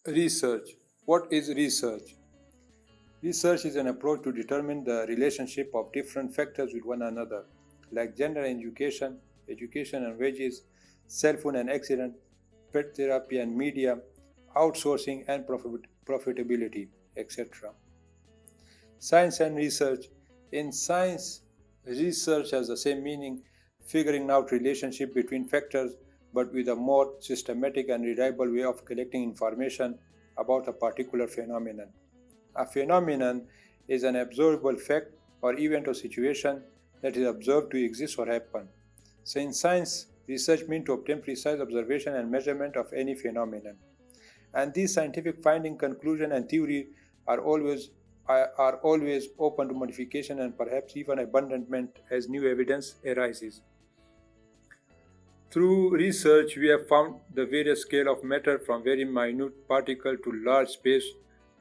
Research. What is research? Research is an approach to determine the relationship of different factors with one another, like gender and education, education and wages, cell phone and accident, pet therapy and media, outsourcing and profitability, etc. Science and research. In science, research has the same meaning, figuring out relationship between factors, but with a more systematic and reliable way of collecting information about a particular phenomenon. A phenomenon is an observable fact or event or situation that is observed to exist or happen. So in science, research means to obtain precise observation and measurement of any phenomenon. And these scientific finding, conclusion, and theory are always are always open to modification and perhaps even abandonment as new evidence arises. Through research, we have found the various scale of matter from very minute particle to large space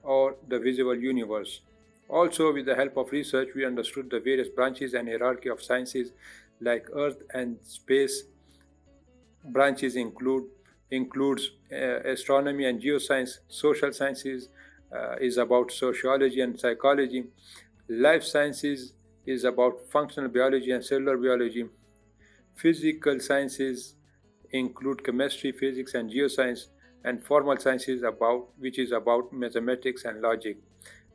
or the visible universe. Also, with the help of research, we understood the various branches and hierarchy of sciences like Earth and space. Branches includes astronomy and geoscience. Social sciences is about sociology and psychology. Life sciences is about functional biology and cellular biology. Physical sciences include chemistry, physics, and geoscience, and formal sciences about which is about mathematics and logic,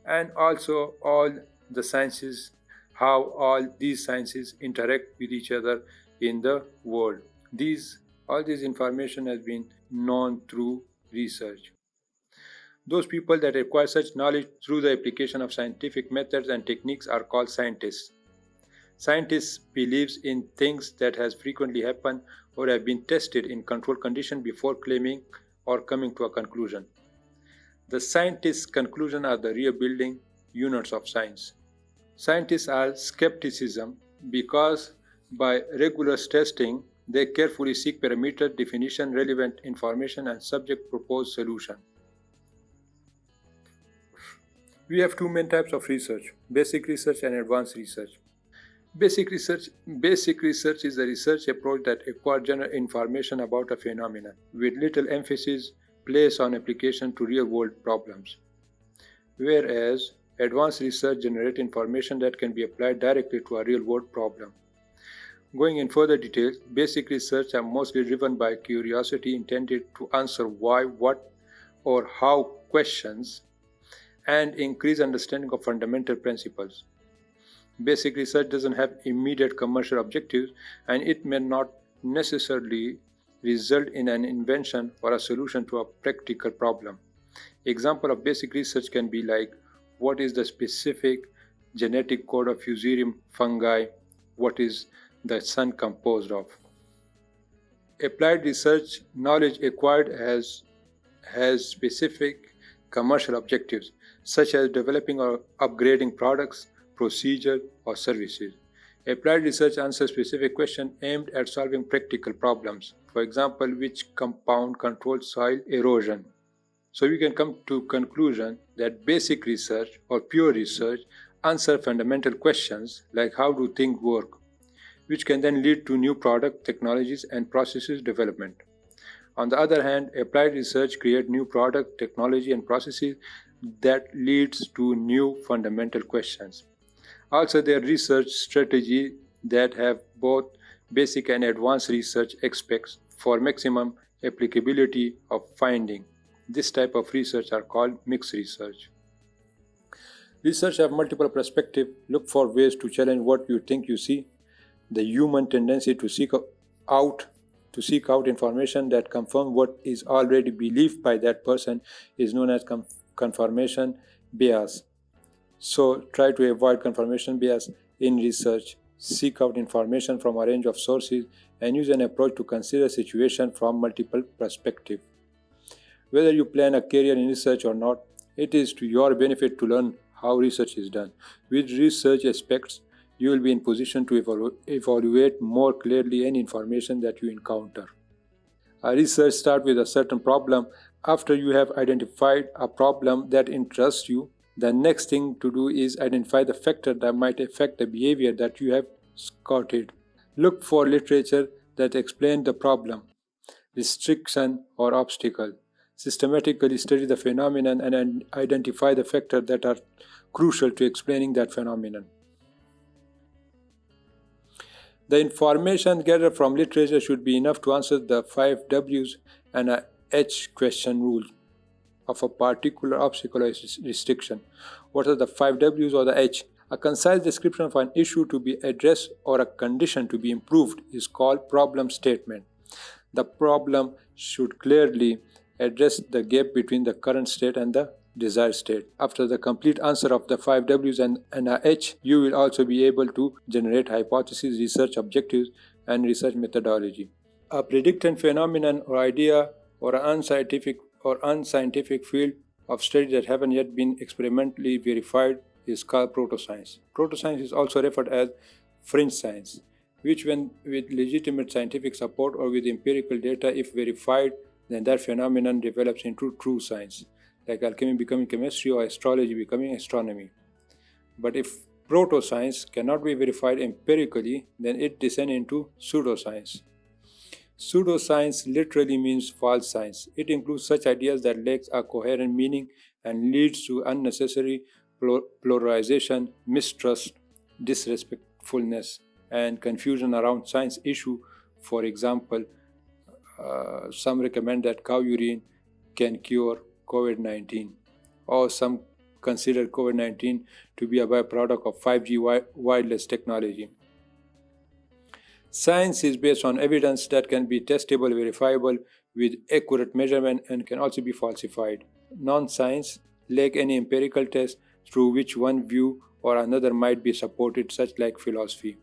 and also all the sciences, how all these sciences interact with each other in the world. These all this information has been known through research. Those people that acquire such knowledge through the application of scientific methods and techniques are called scientists. Scientists believes in things that has frequently happened or have been tested in controlled conditions before claiming or coming to a conclusion. The scientists' conclusions are the real building units of science. Scientists are skepticism because by rigorous testing they carefully seek parameter definition, relevant information, and subject proposed solution. We have two main types of research: basic research and advanced research. Basic research is a research approach that acquires general information about a phenomenon, with little emphasis placed on application to real-world problems. Whereas advanced research generates information that can be applied directly to a real-world problem. Going in further details, basic research are mostly driven by curiosity intended to answer why, what, or how questions and increase understanding of fundamental principles. Basic research doesn't have immediate commercial objectives, and it may not necessarily result in an invention or a solution to a practical problem. Example of basic research can be like, what is the specific genetic code of fusarium fungi? What is the sun composed of? Applied research knowledge acquired has specific commercial objectives, such as developing or upgrading products, procedures, or services. Applied research answers specific questions aimed at solving practical problems. For example, which compound controls soil erosion? So we can come to conclusion that basic research or pure research answer fundamental questions like how do things work, which can then lead to new product technologies and processes development. On the other hand, applied research creates new product technology and processes that leads to new fundamental questions. Also, there are research strategies that have both basic and advanced research aspects for maximum applicability of finding. This type of research are called mixed research. Research have multiple perspectives. Look for ways to challenge what you think you see. The human tendency to out seek out information that confirms what is already believed by that person is known as confirmation bias. So try to avoid confirmation bias in research. Seek out information from a range of sources and use an approach to consider situation from multiple perspectives. Whether you plan a career in research or not, it is to your benefit to learn how research is done. With research aspects, you will be in position to evaluate more clearly any information that you encounter. A research starts with a certain problem. After you have identified a problem that interests you, the next thing to do is identify the factor that might affect the behavior that you have scouted. Look for literature that explains the problem, restriction, or obstacle. systematically study the phenomenon and identify the factors that are crucial to explaining that phenomenon. The information gathered from literature should be enough to answer the 5 W's and a H question rule of a particular obstacle or restriction. What are the 5 W's or the H? A concise description of an issue to be addressed or a condition to be improved is called problem statement. The problem should clearly address the gap between the current state and the desired state. After the complete answer of the 5 W's and a H, you will also be able to generate hypotheses, research objectives, and research methodology. A predicted phenomenon or idea or an unscientific field of study that haven't yet been experimentally verified is called protoscience. Protoscience is also referred as fringe science, which when with legitimate scientific support or with empirical data, if verified, then that phenomenon develops into true science, like alchemy becoming chemistry or astrology becoming astronomy. But if protoscience cannot be verified empirically, then it descends into pseudoscience. Pseudoscience literally means false science. It includes such ideas that lacks a coherent meaning and leads to unnecessary polarization, mistrust, disrespectfulness, and confusion around science issue. For example, some recommend that cow urine can cure COVID-19, or some consider COVID-19 to be a byproduct of 5G wireless technology. Science is based on evidence that can be testable, verifiable with accurate measurement, and can also be falsified. Non-science lack any empirical test through which one view or another might be supported, such like philosophy.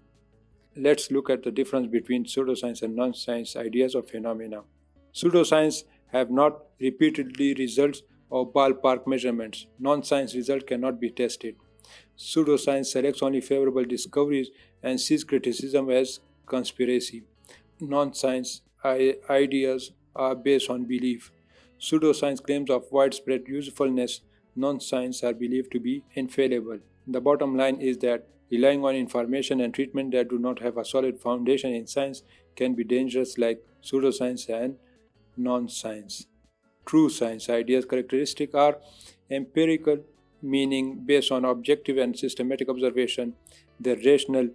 Let's look at the difference between pseudoscience and non-science ideas of phenomena. Pseudoscience have not repeatedly results or ballpark measurements. Non-science results cannot be tested. Pseudoscience selects only favorable discoveries and sees criticism as conspiracy. Non-science ideas are based on belief. Pseudoscience claims of widespread usefulness. Non-science are believed to be infallible. The bottom line is that relying on information and treatment that do not have a solid foundation in science can be dangerous, like pseudoscience and non-science. True science ideas characteristics are empirical, meaning based on objective and systematic observation. They're rational,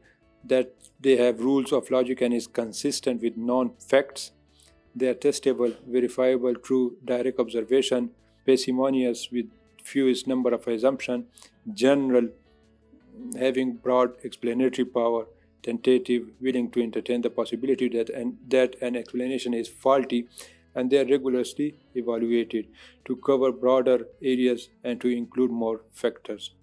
that they have rules of logic and is consistent with known facts. They are testable, verifiable through direct observation, parsimonious with fewest number of assumptions, general, having broad explanatory power, tentative, willing to entertain the possibility that an explanation is faulty, and they are regularly evaluated to cover broader areas and to include more factors.